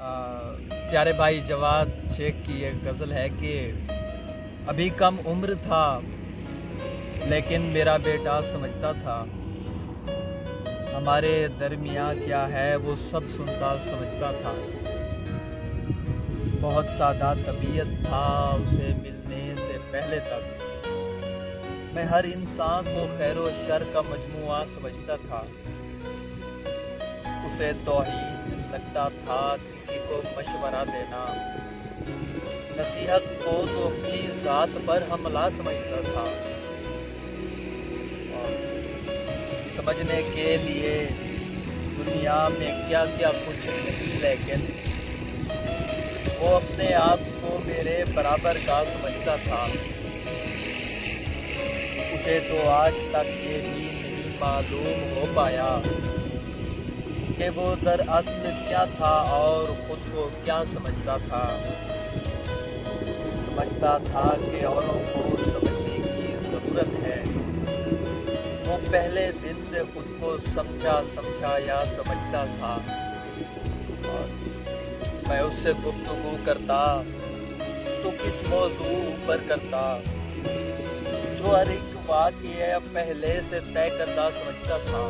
प्यारे भाई जवाद शेख की एक गज़ल है कि अभी कम उम्र था लेकिन मेरा बेटा समझता था, हमारे दरमियाँ क्या है वो सब सुनता समझता था। बहुत सादा तबीयत था उसे मिलने से पहले तक, मैं हर इंसान को खैर व शर का मजमुआ समझता था। उसे तौहीन लगता था किसी को मशवरा देना, नसीहत को तो अपनी ज़ात पर हमला समझता था। और समझने के लिए दुनिया में क्या क्या कुछ नहीं, लेकिन वो अपने आप को मेरे बराबर का समझता था। उसे तो आज तक ये भी नहीं मालूम हो पाया कि वो दरअसल क्या था और खुद को क्या समझता था। समझता था कि औरों को समझने की ज़रूरत है, वो पहले दिन से खुद को समझा या समझता था। और मैं उससे गुफ्तगू करता तो किस मौजू पर करता, जो हर एक वाक़या पहले से तय करता समझता था।